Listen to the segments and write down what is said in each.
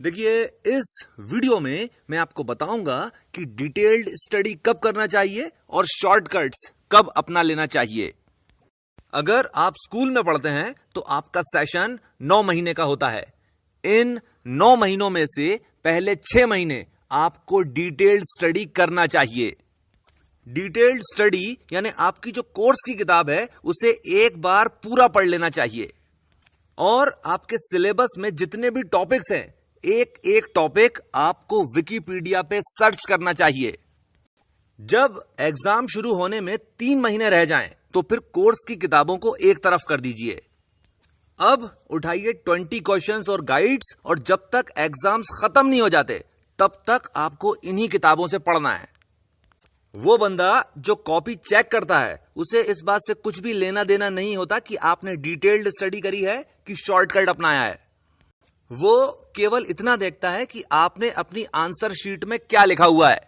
देखिए, इस वीडियो में मैं आपको बताऊंगा कि डिटेल्ड स्टडी कब करना चाहिए और शॉर्टकट्स कब अपना लेना चाहिए। अगर आप स्कूल में पढ़ते हैं तो आपका सेशन 9 महीने का होता है। इन 9 महीनों में से पहले 6 महीने आपको डिटेल्ड स्टडी करना चाहिए। डिटेल्ड स्टडी यानी आपकी जो कोर्स की किताब है उसे एक बार पूरा पढ़ लेना चाहिए और आपके सिलेबस में जितने भी टॉपिक्स हैं एक एक टॉपिक आपको विकिपीडिया पे सर्च करना चाहिए। जब एग्जाम शुरू होने में 3 महीने रह जाएं तो फिर कोर्स की किताबों को एक तरफ कर दीजिए। अब उठाइए 20 क्वेश्चंस और गाइड्स और जब तक एग्जाम्स खत्म नहीं हो जाते तब तक आपको इन्हीं किताबों से पढ़ना है। वो बंदा जो कॉपी चेक करता है उसे इस बात से कुछ भी लेना देना नहीं होता कि आपने डिटेल्ड स्टडी करी है कि शॉर्टकट अपनाया है। वो केवल इतना देखता है कि आपने अपनी आंसर शीट में क्या लिखा हुआ है।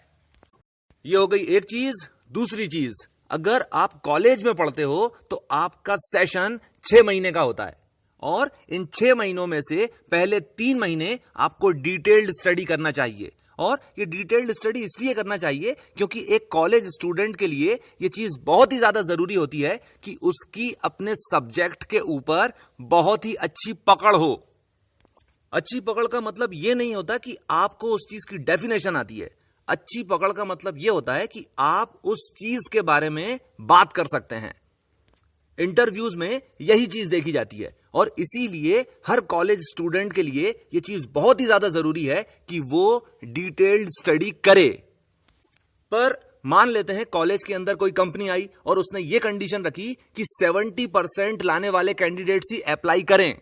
ये हो गई एक चीज। दूसरी चीज, अगर आप कॉलेज में पढ़ते हो तो आपका सेशन 6 महीने का होता है और इन 6 महीनों में से पहले 3 महीने आपको डिटेल्ड स्टडी करना चाहिए। और ये डिटेल्ड स्टडी इसलिए करना चाहिए क्योंकि एक कॉलेज स्टूडेंट के लिए ये चीज बहुत ही ज्यादा जरूरी होती है कि उसकी अपने सब्जेक्ट के ऊपर बहुत ही अच्छी पकड़ हो। अच्छी पकड़ का मतलब यह नहीं होता कि आपको उस चीज की डेफिनेशन आती है। अच्छी पकड़ का मतलब यह होता है कि आप उस चीज के बारे में बात कर सकते हैं। इंटरव्यूज में यही चीज देखी जाती है और इसीलिए हर कॉलेज स्टूडेंट के लिए यह चीज बहुत ही ज्यादा जरूरी है कि वो डिटेल्ड स्टडी करे। पर मान लेते हैं कॉलेज के अंदर कोई कंपनी आई और उसने ये कंडीशन रखी कि 70% लाने वाले कैंडिडेट्स ही अप्लाई करें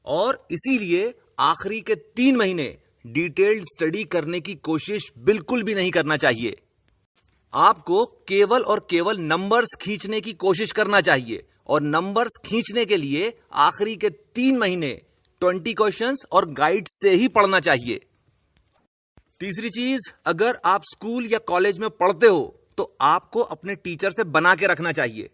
और इसीलिए आखिरी के 3 महीने डिटेल्ड स्टडी करने की कोशिश बिल्कुल भी नहीं करना चाहिए। आपको केवल और केवल नंबर्स खींचने की कोशिश करना चाहिए और नंबर्स खींचने के लिए आखिरी के 3 महीने 20 क्वेश्चंस और गाइड्स से ही पढ़ना चाहिए। तीसरी चीज, अगर आप स्कूल या कॉलेज में पढ़ते हो तो आपको अपने टीचर से बना के रखना चाहिए।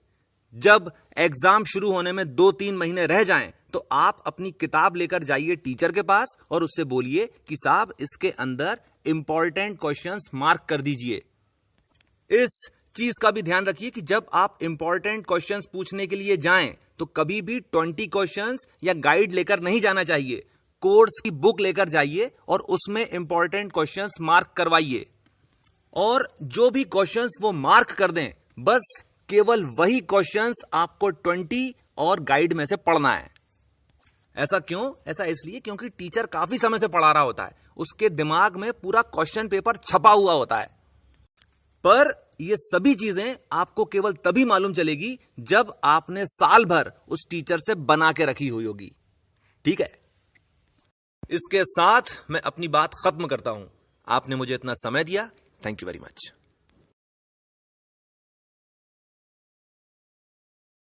जब एग्जाम शुरू होने में 2-3 महीने रह जाएं तो आप अपनी किताब लेकर जाइए टीचर के पास और उससे बोलिए कि साहब इसके अंदर इंपॉर्टेंट क्वेश्चंस मार्क कर दीजिए। इस चीज का भी ध्यान रखिए कि जब आप इंपॉर्टेंट क्वेश्चंस पूछने के लिए जाएं तो कभी भी 20 क्वेश्चंस या गाइड लेकर नहीं जाना चाहिए। कोर्स की बुक लेकर जाइए और उसमें इंपॉर्टेंट क्वेश्चंस मार्क करवाइए और जो भी क्वेश्चंस वो मार्क कर दें बस केवल वही क्वेश्चंस आपको 20 और गाइड में से पढ़ना है। ऐसा क्यों? ऐसा इसलिए क्योंकि टीचर काफी समय से पढ़ा रहा होता है, उसके दिमाग में पूरा क्वेश्चन पेपर छपा हुआ होता है। पर ये सभी चीजें आपको केवल तभी मालूम चलेगी जब आपने साल भर उस टीचर से बना के रखी हुई होगी। ठीक है, इसके साथ मैं अपनी बात खत्म करता हूं। आपने मुझे इतना समय दिया, थैंक यू वेरी मच।